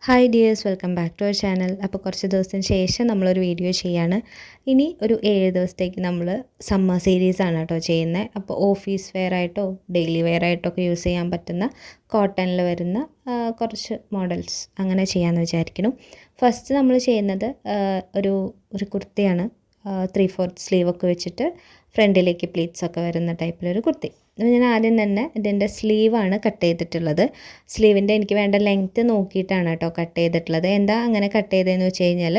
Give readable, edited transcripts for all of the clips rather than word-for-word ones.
Hi dears, welcome back to our channel. അപ്പോൾ കുറച്ച് ദിവസത്തിന് ശേഷം നമ്മളൊരു വീഡിയോ ചെയ്യാണ്. ഇനി ഒരു 7 ദിവസത്തേക്ക് നമ്മൾ സമ്മർ സീരീസാണ് കേട്ടോ ചെയ്യുന്നത്. അപ്പോൾ ഓഫീസ് വെയർ ആയിട്ടോ ഡെയിലി വെയർ ആയിട്ടോ ഒക്കെ യൂസ് ചെയ്യാൻ പറ്റുന്ന കോട്ടണിൽ വരുന്ന കുറച്ച് മോഡൽസ് അങ്ങനെ ചെയ്യാമെന്ന് വിചാരിക്കുന്നു. ഫസ്റ്റ് നമ്മൾ ചെയ്യുന്നത് ഒരു കുർത്തിയാണ്. 3/4 സ്ലീവൊക്കെ വെച്ചിട്ട് ഫ്രണ്ടിലേക്ക് പ്ലീറ്റ്സൊക്കെ വരുന്ന ടൈപ്പിലൊരു കുർത്തി. അപ്പോൾ ഞാൻ ആദ്യം തന്നെ ഇതിൻ്റെ സ്ലീവാണ് കട്ട് ചെയ്തിട്ടുള്ളത്. സ്ലീവിൻ്റെ എനിക്ക് വേണ്ട ലെങ്ത്ത് നോക്കിയിട്ടാണ് കേട്ടോ കട്ട് ചെയ്തിട്ടുള്ളത്. എന്താ അങ്ങനെ കട്ട് ചെയ്തതെന്ന് വെച്ച് കഴിഞ്ഞാൽ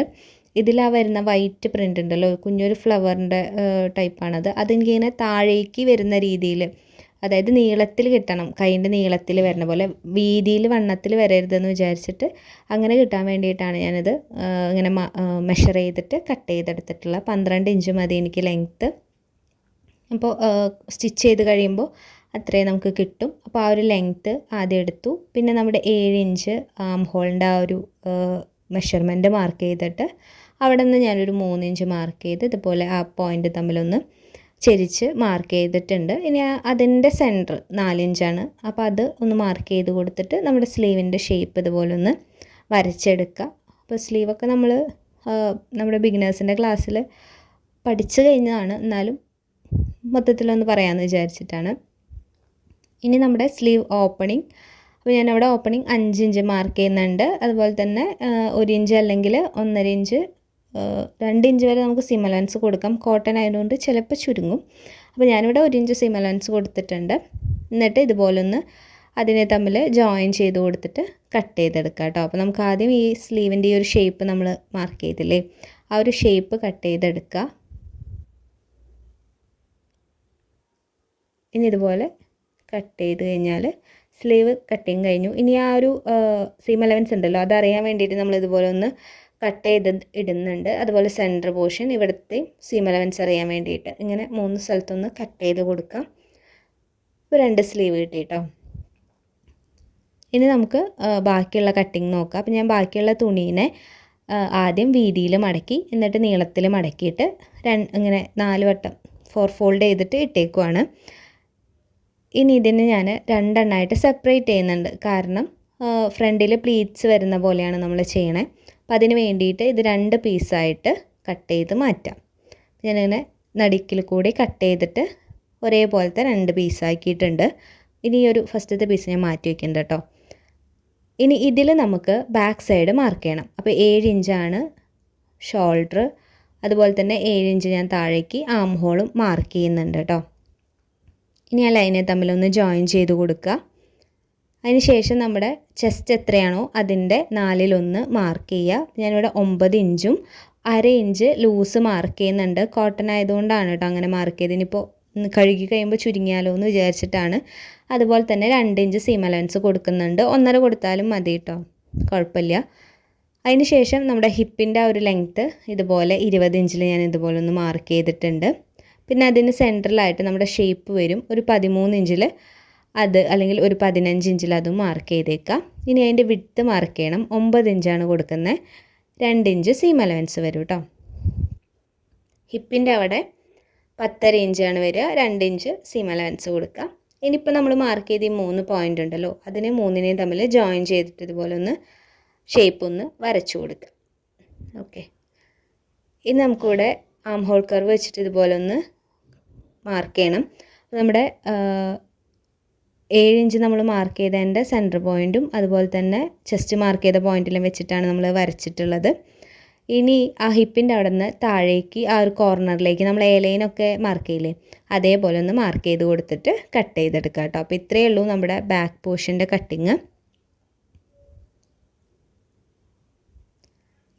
ഇതിലാ വരുന്ന വൈറ്റ് പ്രിൻ്റ് ഉണ്ടല്ലോ, കുഞ്ഞൊരു ഫ്ലവറിൻ്റെ ടൈപ്പാണത്. അതെനിക്കിങ്ങനെ താഴേക്ക് വരുന്ന രീതിയിൽ, അതായത് നീളത്തിൽ കിട്ടണം, കൈൻ്റെ നീളത്തിൽ വരുന്ന പോലെ, വീതിയിൽ വണ്ണത്തിൽ വരരുതെന്ന് വിചാരിച്ചിട്ട് അങ്ങനെ കിട്ടാൻ വേണ്ടിയിട്ടാണ് ഞാനിത് ഇങ്ങനെ മെഷർ ചെയ്തിട്ട് കട്ട് ചെയ്തെടുത്തിട്ടുള്ള. 12 ഇഞ്ച് മതി എനിക്ക് ലെങ്ത്ത്. അപ്പോൾ സ്റ്റിച്ച് ചെയ്ത് കഴിയുമ്പോൾ അത്രയും നമുക്ക് കിട്ടും. അപ്പോൾ ആ ഒരു ലെങ്ത്ത് ആദ്യം എടുത്തു. പിന്നെ നമ്മുടെ 7 ഇഞ്ച് ആം ഹോളിൻ്റെ ആ ഒരു മെഷർമെൻറ്റ് മാർക്ക് ചെയ്തിട്ട് അവിടെ നിന്ന് ഞാനൊരു 3 ഇഞ്ച് മാർക്ക് ചെയ്ത് ഇതുപോലെ ആ പോയിൻ്റ് തമ്മിലൊന്ന് ചെരിച്ച് മാർക്ക് ചെയ്തിട്ടുണ്ട്. ഇനി അതിൻ്റെ സെൻറ്റർ 4 ഇഞ്ചാണ്. അപ്പോൾ അത് ഒന്ന് മാർക്ക് ചെയ്ത് കൊടുത്തിട്ട് നമ്മുടെ സ്ലീവിൻ്റെ ഷേപ്പ് ഇതുപോലെ ഒന്ന് വരച്ചെടുക്കുക. അപ്പോൾ സ്ലീവൊക്കെ നമ്മുടെ ബിഗിനേഴ്സിൻ്റെ ക്ലാസ്സിൽ പഠിച്ചു കഴിഞ്ഞതാണ്, എന്നാലും മൊത്തത്തിലൊന്ന് പറയാമെന്ന് വിചാരിച്ചിട്ടാണ്. ഇനി നമ്മുടെ സ്ലീവ് ഓപ്പണിങ്, അപ്പോൾ ഞാനവിടെ ഓപ്പണിങ് 5 ഇഞ്ച് മാർക്ക് ചെയ്യുന്നുണ്ട്. അതുപോലെ തന്നെ 1 ഇഞ്ച് അല്ലെങ്കിൽ 1.5 ഇഞ്ച്, 2 ഇഞ്ച് വരെ നമുക്ക് സീം അലവൻസ് കൊടുക്കാം. കോട്ടൺ ആയതുകൊണ്ട് ചിലപ്പോൾ ചുരുങ്ങും. അപ്പോൾ ഞാനിവിടെ 1 ഇഞ്ച് സീം അലവൻസ് കൊടുത്തിട്ടുണ്ട്. എന്നിട്ട് ഇതുപോലൊന്ന് അതിനെ തമ്മിൽ ജോയിൻ ചെയ്ത് കൊടുത്തിട്ട് കട്ട് ചെയ്തെടുക്കുക കേട്ടോ. അപ്പോൾ നമുക്ക് ആദ്യം ഈ സ്ലീവിൻ്റെ ഈ ഒരു ഷേപ്പ് നമ്മൾ മാർക്ക് ചെയ്തില്ലേ, ആ ഒരു ഷേപ്പ് കട്ട് ചെയ്തെടുക്കുക. ഇനി ഇതുപോലെ കട്ട് ചെയ്ത് കഴിഞ്ഞാൽ സ്ലീവ് കട്ടിങ് കഴിഞ്ഞു. ഇനി ആ ഒരു സീം അലവൻസ് ഉണ്ടല്ലോ, അതറിയാൻ വേണ്ടിയിട്ട് നമ്മൾ ഇതുപോലെ ഒന്ന് കട്ട് ചെയ്ത് ഇടുന്നുണ്ട്. അതുപോലെ സെൻറ്റർ പോർഷൻ ഇവിടുത്തെ സീം അലവൻസ് അറിയാൻ വേണ്ടിയിട്ട് ഇങ്ങനെ 3 സ്ഥലത്തൊന്ന് കട്ട് ചെയ്ത് കൊടുക്കാം. ഇപ്പോൾ 2 സ്ലീവ് കിട്ടി കേട്ടോ. ഇനി നമുക്ക് ബാക്കിയുള്ള കട്ടിങ് നോക്കാം. അപ്പോൾ ഞാൻ ബാക്കിയുള്ള തുണീനെ ആദ്യം വീതിയിൽ മടക്കി എന്നിട്ട് നീളത്തിൽ മടക്കിയിട്ട് ഇങ്ങനെ 4 വട്ടം 4 ഫോൾഡ് ചെയ്തിട്ട് ഇട്ടേക്കുവാണ്. ഇനി ഇതിന് ഞാൻ 2 എണ്ണമായിട്ട് സെപ്പറേറ്റ് ചെയ്യുന്നുണ്ട്. കാരണം ഫ്രണ്ടിൽ പ്ലീറ്റ്സ് വരുന്ന പോലെയാണ് നമ്മൾ ചെയ്യണേ. അപ്പം അതിന് വേണ്ടിയിട്ട് ഇത് 2 പീസായിട്ട് കട്ട് ചെയ്ത് മാറ്റാം. ഞാനിങ്ങനെ നടുക്കിൽ കൂടി കട്ട് ചെയ്തിട്ട് ഒരേപോലത്തെ 2 പീസാക്കിയിട്ടുണ്ട്. ഇനി ഒരു ഫസ്റ്റത്തെ പീസ് ഞാൻ മാറ്റി വയ്ക്കുന്നുണ്ട് കേട്ടോ. ഇനി ഇതിൽ നമുക്ക് ബാക്ക് സൈഡ് മാർക്ക് ചെയ്യണം. അപ്പോൾ 7 ഇഞ്ചാണ് ഷോൾഡർ, അതുപോലെ തന്നെ 7 ഇഞ്ച് ഞാൻ താഴേക്ക് ആം ഹോളും മാർക്ക് ചെയ്യുന്നുണ്ട് കേട്ടോ. ഇനി ആ ലൈനെ തമ്മിലൊന്ന് ജോയിൻ ചെയ്ത് കൊടുക്കുക. അതിന് ശേഷം നമ്മുടെ ചെസ്റ്റ് എത്രയാണോ അതിൻ്റെ 4/1 മാർക്ക് ചെയ്യുക. ഞാനിവിടെ 9 ഇഞ്ചും 1/2 ഇഞ്ച് ലൂസ് മാർക്ക് ചെയ്യുന്നുണ്ട്. കോട്ടൺ ആയതുകൊണ്ടാണ് കേട്ടോ അങ്ങനെ മാർക്ക് ചെയ്ത്. ഇനിയിപ്പോൾ കഴുകി കഴിയുമ്പോൾ ചുരുങ്ങിയാലോ എന്ന് വിചാരിച്ചിട്ടാണ്. അതുപോലെ തന്നെ 2 ഇഞ്ച് സീം അലവൻസ് കൊടുക്കുന്നുണ്ട്. 1.5 കൊടുത്താലും മതി കേട്ടോ, കുഴപ്പമില്ല. അതിന് ശേഷം നമ്മുടെ ഹിപ്പിൻ്റെ ആ ഒരു ലെങ്ത്ത് ഇതുപോലെ 20 ഇഞ്ചിൽ ഞാൻ ഇതുപോലെ ഒന്ന് മാർക്ക് ചെയ്തിട്ടുണ്ട്. പിന്നെ അതിന് സെൻട്രലായിട്ട് നമ്മുടെ ഷേപ്പ് വരും. ഒരു 13 ഇഞ്ചിൽ അത്, അല്ലെങ്കിൽ ഒരു 15 ഇഞ്ചിൽ അതും മാർക്ക് ചെയ്തേക്കാം. ഇനി അതിൻ്റെ വിഡ്ത്ത് മാർക്ക് ചെയ്യണം. 9 ഇഞ്ചാണ് കൊടുക്കുന്നത്. 2 ഇഞ്ച് സീം അലവൻസ് വരും കേട്ടോ. ഹിപ്പിൻ്റെ അവിടെ 10.5 ഇഞ്ചാണ് വരിക. 2 ഇഞ്ച് സീം അലവൻസ് കൊടുക്കുക. ഇനിയിപ്പോൾ നമ്മൾ മാർക്ക് ചെയ്ത് ഈ 3 പോയിൻ്റ് ഉണ്ടല്ലോ, അതിനെ 3നെയും തമ്മിൽ ജോയിൻ ചെയ്തിട്ട് ഇതുപോലെ ഒന്ന് ഷേപ്പ് ഒന്ന് വരച്ചു കൊടുക്കുക. ഓക്കെ, ഇനി നമുക്കിവിടെ ആം ഹോൾ കർവ് വെച്ചിട്ട് ഇതുപോലെ ഒന്ന് മാർക്ക് ചെയ്യണം. നമ്മുടെ 7 ഇഞ്ച് നമ്മൾ മാർക്ക് ചെയ്തതിൻ്റെ സെൻറ്റർ പോയിൻറ്റും അതുപോലെ തന്നെ ചെസ്റ്റ് മാർക്ക് ചെയ്ത പോയിൻറ്റിലും വെച്ചിട്ടാണ് നമ്മൾ വരച്ചിട്ടുള്ളത്. ഇനി ആ ഹിപ്പിൻ്റെ അവിടെ നിന്ന് താഴേക്ക് ആ ഒരു കോർണറിലേക്ക് നമ്മൾ ലൈനൊക്കെ മാർക്ക് ചെയ്യില്ലേ, അതേപോലെ ഒന്ന് മാർക്ക് ചെയ്ത് കൊടുത്തിട്ട് കട്ട് ചെയ്തെടുക്കുക കേട്ടോ. അപ്പോൾ ഇത്രയേ ഉള്ളൂ നമ്മുടെ ബാക്ക് പോർഷൻ്റെ കട്ടിങ്.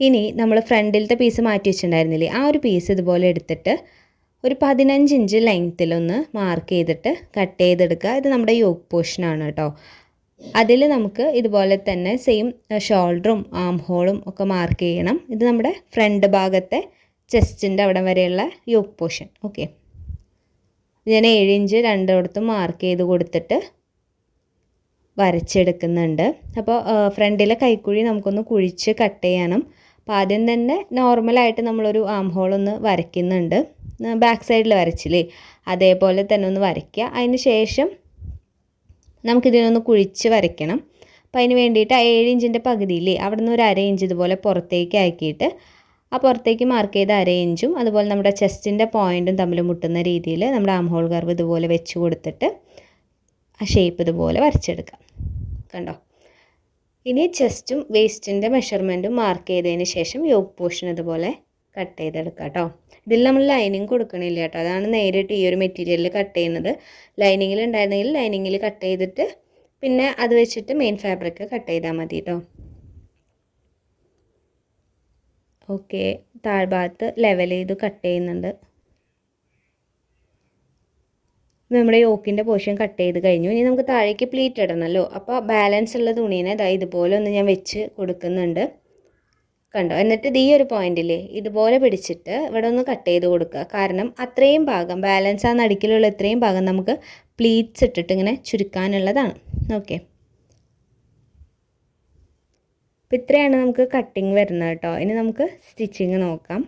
ഇനി നമ്മൾ ഫ്രണ്ടിലത്തെ പീസ് മാറ്റി വെച്ചിട്ടുണ്ടായിരുന്നില്ലേ, ആ ഒരു പീസ് ഇതുപോലെ എടുത്തിട്ട് ഒരു 15 ഇഞ്ച് ലെങ്ത്തിലൊന്ന് മാർക്ക് ചെയ്തിട്ട് കട്ട് ചെയ്തെടുക്കുക. ഇത് നമ്മുടെ യോക്ക് പോർഷനാണ് കേട്ടോ. അതിൽ നമുക്ക് ഇതുപോലെ തന്നെ സെയിം ഷോൾഡറും ആം ഹോളും ഒക്കെ മാർക്ക് ചെയ്യണം. ഇത് നമ്മുടെ ഫ്രണ്ട് ഭാഗത്തെ ചെസ്റ്റിൻ്റെ അവിടെ വരെയുള്ള യോക്ക് പോർഷൻ. ഓക്കെ, ഞാൻ 7 ഇഞ്ച് രണ്ടിടത്തും മാർക്ക് ചെയ്ത് കൊടുത്തിട്ട് വരച്ചെടുക്കുന്നുണ്ട്. അപ്പോൾ ഫ്രണ്ടിലെ കൈക്കുഴി നമുക്കൊന്ന് കുഴിച്ച് കട്ട് ചെയ്യണം. അപ്പോൾ ആദ്യം തന്നെ നോർമലായിട്ട് നമ്മളൊരു ആം ഹോളൊന്ന് വരയ്ക്കുന്നുണ്ട്. ബാക്ക് സൈഡിൽ വരച്ചില്ലേ, അതേപോലെ തന്നെ ഒന്ന് വരയ്ക്കുക. അതിന് ശേഷം നമുക്കിതിനൊന്ന് കുഴിച്ച് വരയ്ക്കണം. അപ്പോൾ അതിന് വേണ്ടിയിട്ട് ആ 7 ഇഞ്ചിൻ്റെ പകുതിയില്ലേ അവിടെ നിന്ന് ഒരു 1/2 ഇഞ്ച് ഇതുപോലെ പുറത്തേക്ക് ആക്കിയിട്ട് ആ പുറത്തേക്ക് മാർക്ക് ചെയ്ത 1/2 ഇഞ്ചും അതുപോലെ നമ്മുടെ ചെസ്റ്റിൻ്റെ പോയിൻറ്റും തമ്മിൽ മുട്ടുന്ന രീതിയിൽ നമ്മുടെ ആം ഹോൾ കർവ് ഇതുപോലെ വെച്ച് കൊടുത്തിട്ട് ആ ഷേപ്പ് ഇതുപോലെ വരച്ചെടുക്കാം. കണ്ടോ? ഇനി ചെസ്റ്റും വേസ്റ്റിൻ്റെ മെഷർമെൻറ്റും മാർക്ക് ചെയ്തതിന് ശേഷം യോക്ക് പോർഷൻ ഇതുപോലെ കട്ട് ചെയ്തെടുക്കാം കേട്ടോ. ഇതിൽ നമ്മൾ ലൈനിങ് കൊടുക്കണില്ല കേട്ടോ, അതാണ് നേരിട്ട് ഈ ഒരു മെറ്റീരിയലിൽ കട്ട് ചെയ്യുന്നത്. ലൈനിങ്ങിൽ ഉണ്ടായിരുന്നെങ്കിൽ ലൈനിങ്ങിൽ കട്ട് ചെയ്തിട്ട് പിന്നെ അത് വെച്ചിട്ട് മെയിൻ ഫാബ്രിക് കട്ട് ചെയ്താൽ മതി കേട്ടോ. ഓക്കെ, താഴ്ഭാഗത്ത് ലെവൽ ചെയ്ത് കട്ട് ചെയ്യുന്നുണ്ട്. നമ്മുടെ യോക്കിൻ്റെ പോർഷൻ കട്ട് ചെയ്ത് കഴിഞ്ഞു. ഇനി നമുക്ക് താഴേക്ക് പ്ലീറ്റ് ഇടണമല്ലോ. അപ്പോൾ ബാലൻസ് ഉള്ള തുണീനെ ഇതുപോലെ ഒന്ന് ഞാൻ വെച്ച് കൊടുക്കുന്നുണ്ട്. കണ്ടോ? എന്നിട്ട് ഈ ഒരു പോയിന്റിൽ ഇതുപോലെ പിടിച്ചിട്ട് ഇവിടെ ഒന്ന് കട്ട് ചെയ്ത് കൊടുക്കുക. കാരണം അത്രയും ഭാഗം ബാലൻസ് ആ നടുക്കിലുള്ള ഇത്രയും ഭാഗം നമുക്ക് പ്ലീറ്റ്സ് ഇട്ടിട്ട് ഇങ്ങനെ ചുരുക്കാനുള്ളതാണ്. ഓക്കെ, അപ്പോൾ ഇത്രയാണ് നമുക്ക് കട്ടിങ് വരുന്നത് കേട്ടോ. ഇനി നമുക്ക് സ്റ്റിച്ചിങ് നോക്കാം.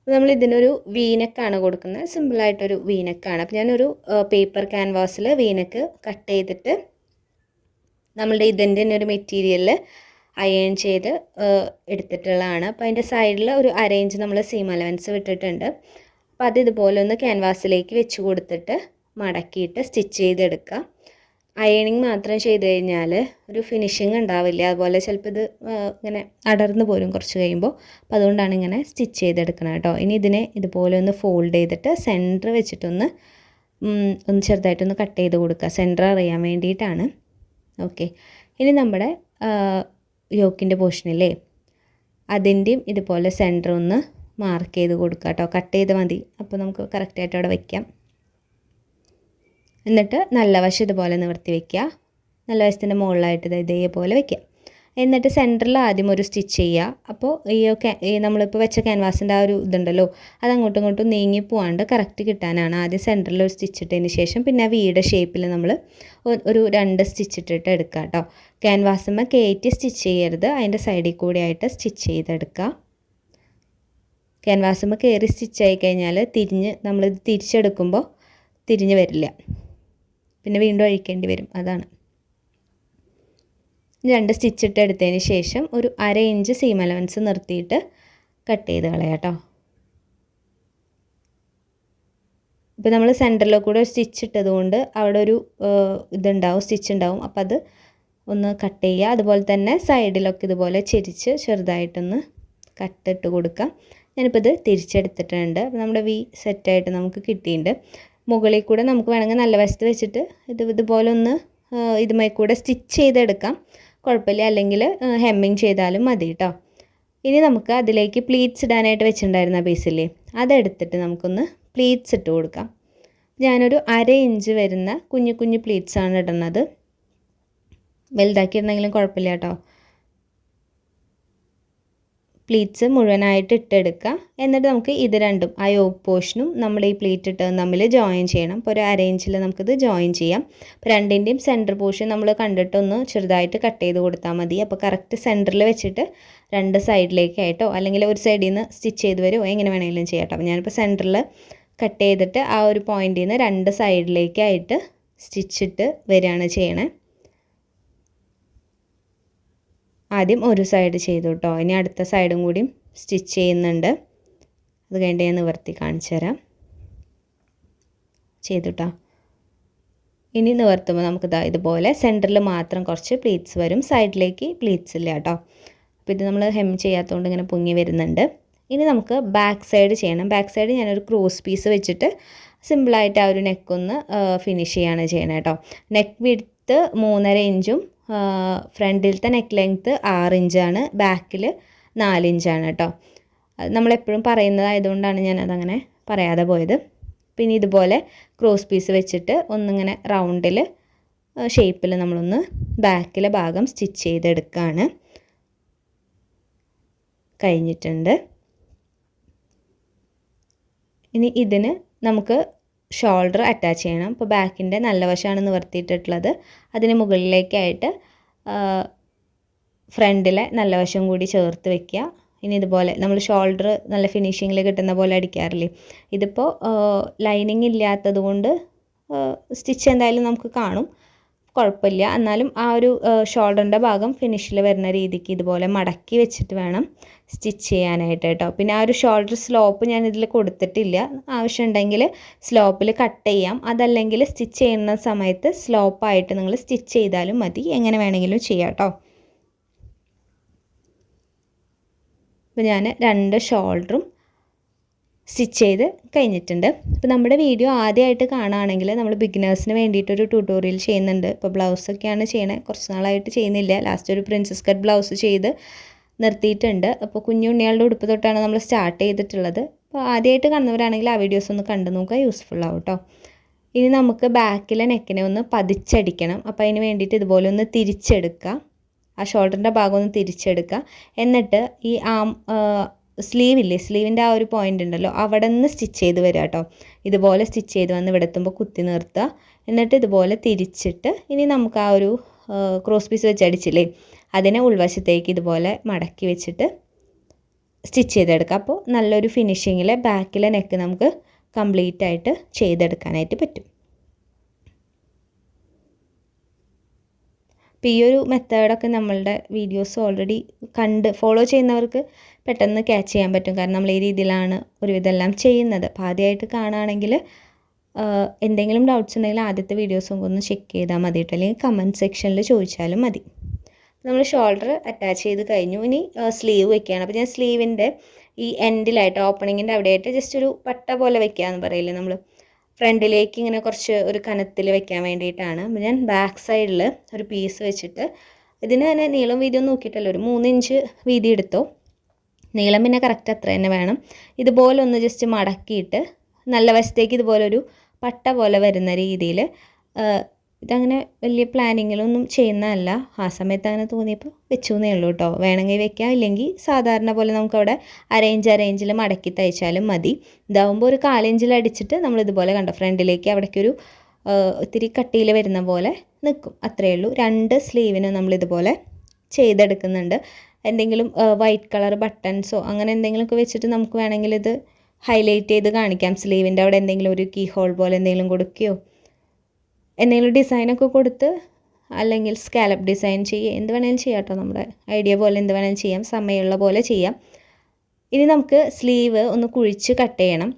നമ്മൾ ഇതിനൊരു വീനെക്കാണ് കൊടുക്കുന്നത്, സിമ്പിളായിട്ടൊരു വീനെക്കാണ്. അപ്പോൾ ഞാനൊരു പേപ്പർ ക്യാൻവാസിൽ വീനെക്ക് കട്ട് ചെയ്തിട്ട് നമ്മളുടെ ഇതിൻ്റെ തന്നെ ഒരു മെറ്റീരിയലിൽ അയൺ ചെയ്ത് എടുത്തിട്ടുള്ളതാണ്. അപ്പോൾ അതിൻ്റെ സൈഡിൽ ഒരു 1/2 ഇഞ്ച് നമ്മൾ സീം അലവൻസ് വിട്ടിട്ടുണ്ട്. അപ്പോൾ അത് ഇതുപോലെ ഒന്ന് ക്യാൻവാസിലേക്ക് വെച്ച് കൊടുത്തിട്ട് മടക്കിയിട്ട് സ്റ്റിച്ച് ചെയ്തെടുക്കുക. അയണിങ് മാത്രം ചെയ്ത് കഴിഞ്ഞാൽ ഒരു ഫിനിഷിങ് ഉണ്ടാവില്ല, അതുപോലെ ചിലപ്പോൾ ഇത് ഇങ്ങനെ അടർന്നു പോരും കുറച്ച് കഴിയുമ്പോൾ. അപ്പോൾ അതുകൊണ്ടാണ് ഇങ്ങനെ സ്റ്റിച്ച് ചെയ്തെടുക്കണം കേട്ടോ. ഇനി ഇതിനെ ഇതുപോലെ ഒന്ന് ഫോൾഡ് ചെയ്തിട്ട് സെൻറ്റർ വെച്ചിട്ടൊന്ന് ചെറുതായിട്ടൊന്ന് കട്ട് ചെയ്ത് കൊടുക്കുക, സെൻറ്റർ അറിയാൻ വേണ്ടിയിട്ടാണ്. ഓക്കെ, ഇനി നമ്മുടെ യോക്കിൻ്റെ പോർഷനില്ലേ അതിൻ്റെയും ഇതുപോലെ സെൻറ്റർ ഒന്ന് മാർക്ക് ചെയ്ത് കൊടുക്കുക കേട്ടോ. കട്ട് ചെയ്ത് മതി, അപ്പോൾ നമുക്ക് കറക്റ്റായിട്ട് അവിടെ വയ്ക്കാം. എന്നിട്ട് നല്ല വശം ഇതുപോലെ നിവർത്തി വയ്ക്കുക, നല്ല വശത്തിൻ്റെ മുകളിലായിട്ട് ഇതേപോലെ വയ്ക്കുക. എന്നിട്ട് സെൻറ്ററിൽ ആദ്യം ഒരു സ്റ്റിച്ച് ചെയ്യുക. അപ്പോൾ ഈ നമ്മളിപ്പോൾ വെച്ച ക്യാൻവാസിൻ്റെ ആ ഒരു ഇതുണ്ടല്ലോ അത് അങ്ങോട്ടും ഇങ്ങോട്ടും നീങ്ങി പോവാണ്ട് കറക്റ്റ് കിട്ടാനാണ് ആദ്യം സെൻറ്ററിൽ ഒരു സ്റ്റിച്ച് ഇട്ടതിന് ശേഷം പിന്നെ ആ വീട് ഷേപ്പിൽ നമ്മൾ ഒരു 2 സ്റ്റിച്ച് ഇട്ടിട്ട് എടുക്കുക കേട്ടോ. ക്യാൻവാസുമ്മ കയറ്റി സ്റ്റിച്ച് ചെയ്യരുത്, അതിൻ്റെ സൈഡിൽ കൂടി ആയിട്ട് സ്റ്റിച്ച് ചെയ്തെടുക്കുക. ക്യാൻവാസുമ്മ കയറി സ്റ്റിച്ച് ആയി കഴിഞ്ഞാൽ നമ്മളിത് തിരിച്ചെടുക്കുമ്പോൾ തിരിഞ്ഞ് വരില്ല, പിന്നെ വീണ്ടും അഴിക്കേണ്ടി വരും, അതാണ്. 2 സ്റ്റിച്ച് ഇട്ട് എടുത്തതിന് ശേഷം ഒരു 1/2 ഇഞ്ച് സീം അലവൻസ് നിർത്തിയിട്ട് കട്ട് ചെയ്ത് കളയാം കേട്ടോ. ഇപ്പോൾ നമ്മൾ സെൻറ്ററിൽ കൂടെ സ്റ്റിച്ച് ഇട്ടതുകൊണ്ട് അവിടെ ഒരു ഇതുണ്ടാവും, സ്റ്റിച്ച് ഉണ്ടാവും. അപ്പോൾ അത് ഒന്ന് കട്ട് ചെയ്യുക. അതുപോലെ തന്നെ സൈഡിലൊക്കെ ഇതുപോലെ ചെറുതായിട്ടൊന്ന് കട്ടിട്ട് കൊടുക്കുക. ഞാനിപ്പോൾ ഇത് തിരിച്ചെടുത്തിട്ടുണ്ട്. അപ്പോൾ നമ്മുടെ സെറ്റായിട്ട് നമുക്ക് കിട്ടിയിട്ടുണ്ട്. മുകളിൽ കൂടെ നമുക്ക് വേണമെങ്കിൽ നല്ല വശത്ത് വെച്ചിട്ട് ഇതുപോലെ ഒന്ന് ഇതുമായി കൂടെ സ്റ്റിച്ച് ചെയ്തെടുക്കാം, കുഴപ്പമില്ല. അല്ലെങ്കിൽ ഹെമ്മിങ് ചെയ്താലും മതി കേട്ടോ. ഇനി നമുക്ക് അതിലേക്ക് പ്ലീറ്റ്സ് ഇടാനായിട്ട് വെച്ചിട്ടുണ്ടായിരുന്ന പീസില്ലേ അതെടുത്തിട്ട് നമുക്കൊന്ന് പ്ലീറ്റ്സ് ഇട്ട് കൊടുക്കാം. ഞാനൊരു 1/2 ഇഞ്ച് വരുന്ന കുഞ്ഞു പ്ലീറ്റ്സാണ് ഇടുന്നത്. വലുതാക്കിയിട്ടുണ്ടെങ്കിലും കുഴപ്പമില്ല കേട്ടോ. പ്ലീറ്റ്സ് മുഴുവനായിട്ട് ഇട്ടെടുക്കുക. എന്നിട്ട് നമുക്ക് ഇത് രണ്ടും ആ യോക്ക് പോർഷനും നമ്മുടെ ഈ പ്ലീറ്റ് ഇട്ടതും തമ്മിൽ ജോയിൻ ചെയ്യണം. അപ്പോൾ ഒരു 1/2 ഇഞ്ചിൽ നമുക്കിത് ജോയിൻ ചെയ്യാം. അപ്പോൾ രണ്ടിൻ്റെയും സെൻറ്റർ പോർഷൻ നമ്മൾ കണ്ടിട്ടൊന്ന് ചെറുതായിട്ട് കട്ട് ചെയ്ത് കൊടുത്താൽ മതി. അപ്പോൾ കറക്റ്റ് സെൻറ്ററിൽ വെച്ചിട്ട് 2 സൈഡിലേക്കായിട്ടോ അല്ലെങ്കിൽ ഒരു സൈഡിൽ നിന്ന് സ്റ്റിച്ച് ചെയ്ത് വരുമോ എങ്ങനെ വേണമെങ്കിലും ചെയ്യാം കേട്ടോ. അപ്പോൾ ഞാനിപ്പോൾ സെൻറ്ററിൽ കട്ട് ചെയ്തിട്ട് ആ ഒരു പോയിൻറ്റിൽ നിന്ന് 2 സൈഡിലേക്കായിട്ട് സ്റ്റിച്ചിട്ട് വരികയാണ് ചെയ്യണേ. ആദ്യം ഒരു സൈഡ് ചെയ്തു കേട്ടോ. ഇനി അടുത്ത സൈഡും കൂടി സ്റ്റിച്ച് ചെയ്യുന്നുണ്ട്. അത് കഴിഞ്ഞ് ഞാൻ നിവർത്തി കാണിച്ചു തരാം. ചെയ്തു കേട്ടോ. ഇനി നിവർത്തുമ്പോൾ നമുക്ക് ഇതുപോലെ സെൻറ്ററിൽ മാത്രം കുറച്ച് പ്ലീറ്റ്സ് വരും, സൈഡിലേക്ക് പ്ലീറ്റ്സ് ഇല്ല കേട്ടോ. അപ്പോൾ ഇത് നമ്മൾ ഹെം ചെയ്യാത്തതുകൊണ്ട് ഇങ്ങനെ പൊങ്ങി വരുന്നുണ്ട്. ഇനി നമുക്ക് ബാക്ക് സൈഡ് ചെയ്യണം. ബാക്ക് സൈഡ് ഞാനൊരു ക്രോസ് പീസ് വെച്ചിട്ട് സിമ്പിളായിട്ട് ആ ഒരു നെക്കൊന്ന് ഫിനിഷ് ചെയ്യാണ് ചെയ്യണേ കേട്ടോ. നെക്ക് വിഡ്ത്ത് 3.5 ഇഞ്ചും ഫ്രണ്ടിലത്തെ നെക്ക് ലെങ്ത്ത് 6 ഇഞ്ചാണ്, ബാക്കിൽ 4 ഇഞ്ചാണ് കേട്ടോ. നമ്മളെപ്പോഴും പറയുന്നതായതുകൊണ്ടാണ് ഞാനതങ്ങനെ പറയാതെ പോയത്. പിന്നെ ഇതുപോലെ ക്രോസ് പീസ് വെച്ചിട്ട് ഒന്നിങ്ങനെ റൗണ്ടിൽ ഷേപ്പിൽ നമ്മളൊന്ന് ബാക്കിലെ ഭാഗം സ്റ്റിച്ച് ചെയ്തെടുക്കുകയാണ്. കഴിഞ്ഞിട്ടുണ്ട്. ഇനി ഇതിന് നമുക്ക് ഷോൾഡർ അറ്റാച്ച് ചെയ്യണം. അപ്പോൾ ബാക്കിൻ്റെ നല്ല വശമാണ് നിവർത്തിയിട്ടുള്ളത്. അതിന് മുകളിലേക്കായിട്ട് ഫ്രണ്ടിലെ നല്ല വശം കൂടി ചേർത്ത് വെക്കുക. ഇനി ഇതുപോലെ നമ്മൾ ഷോൾഡർ നല്ല ഫിനിഷിങ്ങിൽ കിട്ടുന്ന പോലെ അടിക്കാറില്ലേ, ഇതിപ്പോൾ ലൈനിങ് ഇല്ലാത്തത് കൊണ്ട് സ്റ്റിച്ച് എന്തായാലും നമുക്ക് കാണും. കുഴപ്പമില്ല. എന്നാലും ആ ഒരു ഷോൾഡറിൻ്റെ ഭാഗം ഫിനിഷിൽ വരുന്ന രീതിക്ക് ഇതുപോലെ മടക്കി വെച്ചിട്ട് വേണം സ്റ്റിച്ച് ചെയ്യാനായിട്ട് കേട്ടോ. പിന്നെ ആ ഒരു ഷോൾഡർ സ്ലോപ്പ് ഞാൻ ഇതിൽ കൊടുത്തിട്ടില്ല. ആവശ്യമുണ്ടെങ്കിൽ സ്ലോപ്പിൽ കട്ട് ചെയ്യാം, അതല്ലെങ്കിൽ സ്റ്റിച്ച് ചെയ്യുന്ന സമയത്ത് സ്ലോപ്പായിട്ട് നിങ്ങൾ സ്റ്റിച്ച് ചെയ്താലും മതി. എങ്ങനെ വേണമെങ്കിലും ചെയ്യാം കേട്ടോ. അപ്പോൾ ഞാൻ 2 ഷോൾഡറും സ്റ്റിച്ച് ചെയ്ത് കഴിഞ്ഞിട്ടുണ്ട്. അപ്പോൾ നമ്മുടെ വീഡിയോ ആദ്യമായിട്ട് കാണുകയാണെങ്കിൽ നമ്മൾ ബിഗിനേഴ്സിന് വേണ്ടിയിട്ടൊരു ട്യൂട്ടോറിയൽ ചെയ്യുന്നുണ്ട്. ഇപ്പോൾ ബ്ലൗസൊക്കെയാണ് ചെയ്യണത്, കുറച്ച് നാളായിട്ട് ചെയ്യുന്നില്ല. ലാസ്റ്റ് ഒരു പ്രിൻസസ് കട്ട് ബ്ലൗസ് ചെയ്ത് നിർത്തിയിട്ടുണ്ട്. അപ്പോൾ കുഞ്ഞുണ്ണികളുടെ ഉടുപ്പ് തൊട്ടാണ് നമ്മൾ സ്റ്റാർട്ട് ചെയ്തിട്ടുള്ളത്. അപ്പോൾ ആദ്യമായിട്ട് കാണുന്നവരാണെങ്കിൽ ആ വീഡിയോസ് ഒന്ന് കണ്ടു നോക്കുക, യൂസ്ഫുള്ളാവും കേട്ടോ. ഇനി നമുക്ക് ബാക്കിലെ നെക്കിനെ ഒന്ന് പതിച്ചടിക്കണം. അപ്പോൾ അതിന് വേണ്ടിയിട്ട് ഇതുപോലെ ഒന്ന് തിരിച്ചെടുക്കുക, ആ ഷോൾഡറിൻ്റെ ഭാഗം ഒന്ന് തിരിച്ചെടുക്കുക. എന്നിട്ട് ഈ സ്ലീവില്ലേ, സ്ലീവിൻ്റെ ആ ഒരു പോയിൻ്റ് ഉണ്ടല്ലോ, അവിടെ നിന്ന് സ്റ്റിച്ച് ചെയ്ത് വരിക കേട്ടോ. ഇതുപോലെ സ്റ്റിച്ച് ചെയ്ത് വന്ന് ഇവിടെ എത്തുമ്പോൾ കുത്തി നിർത്തുക. എന്നിട്ട് ഇതുപോലെ തിരിച്ചിട്ട് ഇനി നമുക്ക് ആ ഒരു ക്രോസ് പീസ് വെച്ച് അടിച്ചില്ലേ, അതിനെ ഉൾവശത്തേക്ക് ഇതുപോലെ മടക്കി വെച്ചിട്ട് സ്റ്റിച്ച് ചെയ്തെടുക്കുക. അപ്പോൾ നല്ലൊരു ഫിനിഷിങ്ങിൽ ബാക്കിലെ നെക്ക് നമുക്ക് കംപ്ലീറ്റ് ആയിട്ട് ചെയ്തെടുക്കാനായിട്ട് പറ്റും. അപ്പോൾ ഈ ഒരു മെത്തേഡൊക്കെ നമ്മളുടെ വീഡിയോസ് ഓൾറെഡി കണ്ട് ഫോളോ ചെയ്യുന്നവർക്ക് പെട്ടെന്ന് ക്യാച്ച് ചെയ്യാൻ പറ്റും. കാരണം നമ്മൾ ഈ രീതിയിലാണ് ഒരുവിധമെല്ലാം ചെയ്യുന്നത്. അപ്പോൾ ആദ്യമായിട്ട് കാണുകയാണെങ്കിൽ എന്തെങ്കിലും ഡൗട്ട്സ് ഉണ്ടെങ്കിൽ ആദ്യത്തെ വീഡിയോസും ഒന്ന് ചെക്ക് ചെയ്താൽ മതി കേട്ടോ, അല്ലെങ്കിൽ കമൻറ്റ് സെക്ഷനിൽ ചോദിച്ചാലും മതി. നമ്മൾ ഷോൾഡർ അറ്റാച്ച് ചെയ്ത് കഴിഞ്ഞു. ഇനി സ്ലീവ് വെക്കുകയാണ്. അപ്പോൾ ഞാൻ സ്ലീവിൻ്റെ ഈ എൻഡിലായിട്ട് ഓപ്പണിങ്ങിൻ്റെ അവിടെയായിട്ട് ജസ്റ്റ് ഒരു പട്ട പോലെ വെക്കുകയെന്ന് പറയില്ലേ നമ്മൾ, ഫ്രണ്ടിലേക്ക് ഇങ്ങനെ കുറച്ച് ഒരു കനത്തിൽ വെക്കാൻ വേണ്ടിയിട്ടാണ്. ഞാൻ ബാക്ക് സൈഡിൽ ഒരു പീസ് വെച്ചിട്ട് ഇതിന് തന്നെ നീളം വീതിയൊന്നും നോക്കിയിട്ടല്ലോ, ഒരു 3 ഇഞ്ച് വീതി എടുത്തോ. നീളം പിന്നെ കറക്റ്റ് അത്ര തന്നെ വേണം. ഇതുപോലെ ഒന്ന് ജസ്റ്റ് മടക്കിയിട്ട് നല്ല വശത്തേക്ക് ഇതുപോലൊരു പട്ട പോലെ വരുന്ന രീതിയിൽ, ഇതങ്ങനെ വലിയ പ്ലാനിങ്ങിലൊന്നും ചെയ്യുന്നതല്ല, ആ സമയത്ത് അങ്ങനെ തോന്നിയപ്പോൾ വെച്ചു എന്നേ ഉള്ളൂ കേട്ടോ. വേണമെങ്കിൽ വെക്കാം, ഇല്ലെങ്കിൽ സാധാരണ പോലെ നമുക്കവിടെ അരയിഞ്ചിൽ മടക്കി തയ്ച്ചാലും മതി. ഇതാവുമ്പോൾ ഒരു 1/4 ഇഞ്ചിൽ അടിച്ചിട്ട് നമ്മളിതുപോലെ കണ്ടോ ഫ്രണ്ടിലേക്ക് അവിടേക്കൊരു ഇത്തിരി കട്ടിയിൽ വരുന്ന പോലെ നിൽക്കും, അത്രയേ ഉള്ളൂ. 2 സ്ലീവിന് നമ്മളിതുപോലെ ചെയ്തെടുക്കുന്നുണ്ട്. എന്തെങ്കിലും വൈറ്റ് കളർ ബട്ടൺസോ അങ്ങനെ എന്തെങ്കിലുമൊക്കെ വെച്ചിട്ട് നമുക്ക് വേണമെങ്കിൽ ഇത് ഹൈലൈറ്റ് ചെയ്ത് കാണിക്കാം. സ്ലീവിൻ്റെ അവിടെ എന്തെങ്കിലും ഒരു കീ ഹോൾ പോലെ എന്തെങ്കിലും കൊടുക്കുകയോ എന്തെങ്കിലും ഡിസൈനൊക്കെ കൊടുത്ത്, അല്ലെങ്കിൽ സ്കാലപ്പ് ഡിസൈൻ ചെയ്യുക, എന്ത് വേണമെങ്കിലും ചെയ്യാം കേട്ടോ. നമ്മുടെ ഐഡിയ പോലെ എന്ത് വേണമെങ്കിലും ചെയ്യാം, സമയമുള്ള പോലെ ചെയ്യാം. ഇനി നമുക്ക് സ്ലീവ് ഒന്ന് കുഴിച്ച് കട്ട് ചെയ്യണം.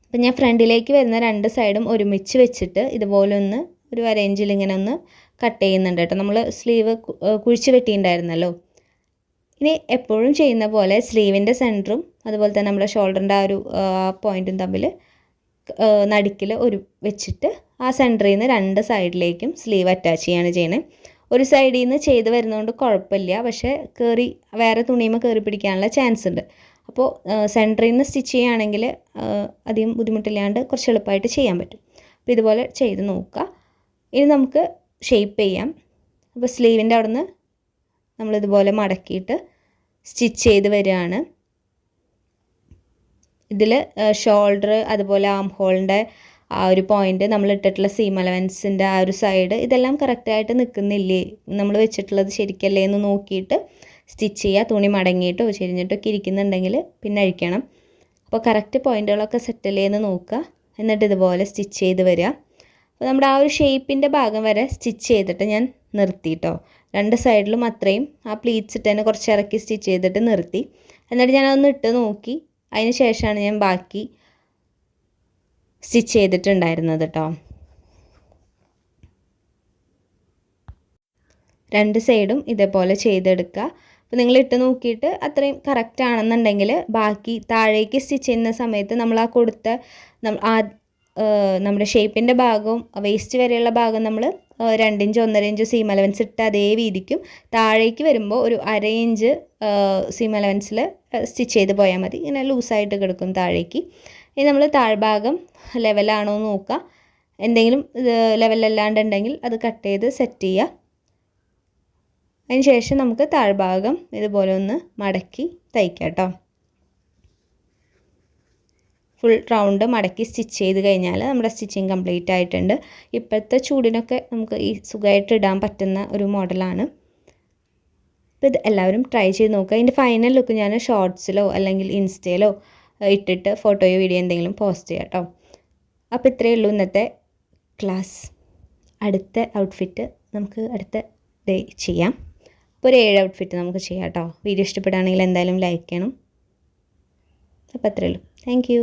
അപ്പം ഞാൻ ഫ്രണ്ടിലേക്ക് വരുന്ന 2 സൈഡും ഒരുമിച്ച് വെച്ചിട്ട് ഇതുപോലെ ഒന്ന് ഒരു അരയിഞ്ചിൽ ഇങ്ങനെ ഒന്ന് കട്ട് ചെയ്യുന്നുണ്ട് കേട്ടോ. നമ്മൾ സ്ലീവ് കുഴിച്ച് വെട്ടിയിട്ടുണ്ടായിരുന്നല്ലോ. ഇനി എപ്പോഴും ചെയ്യുന്ന പോലെ സ്ലീവിൻ്റെ സെൻറ്ററും അതുപോലെ തന്നെ നമ്മുടെ ഷോൾഡറിൻ്റെ ആ ഒരു പോയിൻറ്റും തമ്മിൽ നടുക്കിൽ ഒരു വെച്ചിട്ട് ആ സെൻറ്ററിൽ നിന്ന് 2 സൈഡിലേക്കും സ്ലീവ് അറ്റാച്ച് ചെയ്യാണ് ചെയ്യുന്നത്. ഒരു സൈഡിൽ നിന്ന് ചെയ്ത് വരുന്നതുകൊണ്ട് കുഴപ്പമില്ല, പക്ഷേ വേറെ തുണിയുമ്പോൾ കയറി പിടിക്കാനുള്ള ചാൻസ് ഉണ്ട്. അപ്പോൾ സെൻറ്ററിൽ നിന്ന് സ്റ്റിച്ച് ചെയ്യുകയാണെങ്കിൽ അധികം ബുദ്ധിമുട്ടില്ലാണ്ട് കുറച്ച് എളുപ്പമായിട്ട് ചെയ്യാൻ പറ്റും. അപ്പോൾ ഇതുപോലെ ചെയ്ത് നോക്കുക. ഇനി നമുക്ക് ഷേപ്പ് ചെയ്യാം. അപ്പോൾ സ്ലീവിൻ്റെ അവിടെ നിന്ന് നമ്മളിതുപോലെ മടക്കിയിട്ട് സ്റ്റിച്ച് ചെയ്ത് വരികയാണ്. ഇതിൽ ഷോൾഡർ അതുപോലെ ആം ഹോളിൻ്റെ ആ ഒരു പോയിൻ്റ്, നമ്മൾ ഇട്ടിട്ടുള്ള സീം അലവൻസിൻ്റെ ആ ഒരു സൈഡ്, ഇതെല്ലാം കറക്റ്റായിട്ട് നിൽക്കുന്നില്ലേ, നമ്മൾ വെച്ചിട്ടുള്ളത് ശരിക്കല്ലേ എന്ന് നോക്കിയിട്ട് സ്റ്റിച്ച് ചെയ്യുക. തുണി മടങ്ങിയിട്ടോ ചെരിഞ്ഞിട്ടൊക്കെ ഇരിക്കുന്നുണ്ടെങ്കിൽ പിന്നെ അഴിക്കണം. അപ്പോൾ കറക്റ്റ് പോയിൻ്റുകളൊക്കെ സെറ്റല്ലേ എന്ന് നോക്കുക. എന്നിട്ട് ഇതുപോലെ സ്റ്റിച്ച് ചെയ്ത് വരിക. അപ്പോൾ നമ്മുടെ ആ ഒരു ഷേപ്പിൻ്റെ ഭാഗം വരെ സ്റ്റിച്ച് ചെയ്തിട്ട് ഞാൻ നിർത്തിയിട്ടോ. 2 സൈഡിലും അത്രയും ആ പ്ലീറ്റ്സ് ഇട്ട് തന്നെ കുറച്ച് ഇറക്കി സ്റ്റിച്ച് ചെയ്തിട്ട് നിർത്തി. എന്നിട്ട് ഞാനതൊന്ന് ഇട്ട് നോക്കി, അതിന് ശേഷമാണ് ഞാൻ ബാക്കി സ്റ്റിച്ച് ചെയ്തിട്ടുണ്ടായിരുന്നത് കേട്ടോ. 2 സൈഡും ഇതേപോലെ ചെയ്തെടുക്കുക. അപ്പോൾ നിങ്ങൾ ഇട്ട് നോക്കിയിട്ട് അത്രയും കറക്റ്റ് ആണെന്നുണ്ടെങ്കിൽ ബാക്കി താഴേക്ക് സ്റ്റിച്ച് ചെയ്യുന്ന സമയത്ത് നമ്മൾ ആ കൊടുത്ത നമ്മുടെ ഷേപ്പിൻ്റെ ഭാഗവും വേസ്റ്റ് വരെയുള്ള ഭാഗം നമ്മൾ 2 ഇഞ്ച് 1.5 ഇഞ്ച് സീം അലവൻസ് ഇട്ട് അതേ വീതിക്കും, താഴേക്ക് വരുമ്പോൾ ഒരു 1/2 ഇഞ്ച് സീം അലവൻസിൽ സ്റ്റിച്ച് ചെയ്ത് പോയാൽ മതി. ഇങ്ങനെ ലൂസായിട്ട് കിടക്കും താഴേക്ക്. ഇനി നമ്മൾ താഴ്ഭാഗം ലെവലാണോ എന്ന് നോക്കുക. എന്തെങ്കിലും ലെവലല്ലാണ്ടുണ്ടെങ്കിൽ അത് കട്ട് ചെയ്ത് സെറ്റ് ചെയ്യുക. അതിന് ശേഷം നമുക്ക് താഴ്ഭാഗം ഇതുപോലെ ഒന്ന് മടക്കി തയ്ക്കാം കേട്ടോ. ഫുൾ റൗണ്ട് മടക്കി സ്റ്റിച്ച് ചെയ്ത് കഴിഞ്ഞാൽ നമ്മുടെ സ്റ്റിച്ചിങ് കംപ്ലീറ്റ് ആയിട്ടുണ്ട്. ഇപ്പോഴത്തെ ചൂടിനൊക്കെ നമുക്ക് ഈ സുഖമായിട്ട് ഇടാൻ പറ്റുന്ന ഒരു മോഡലാണ്. അപ്പോൾ ഇത് എല്ലാവരും ട്രൈ ചെയ്ത് നോക്കുക. ഇതിൻ്റെ ഫൈനൽ ലുക്ക് ഞാൻ ഷോർട്സിലോ അല്ലെങ്കിൽ ഇൻസ്റ്റയിലോ ഇട്ടിട്ട് ഫോട്ടോയോ വീഡിയോ എന്തെങ്കിലും പോസ്റ്റ് ചെയ്യാം കേട്ടോ. അപ്പോൾ ഇത്രയേ ഉള്ളൂ ഇന്നത്തെ ക്ലാസ്. അടുത്ത ഔട്ട്ഫിറ്റ് നമുക്ക് അടുത്ത ഡേ ചെയ്യാം. അപ്പോൾ ഒരു 7 ഔട്ട്ഫിറ്റ് നമുക്ക് ചെയ്യാം കേട്ടോ. വീഡിയോ ഇഷ്ടപ്പെടുകയാണെങ്കിൽ എന്തായാലും ലൈക്ക് ചെയ്യണം. അപ്പോൾ അത്രയേ ഉള്ളൂ. Thank you.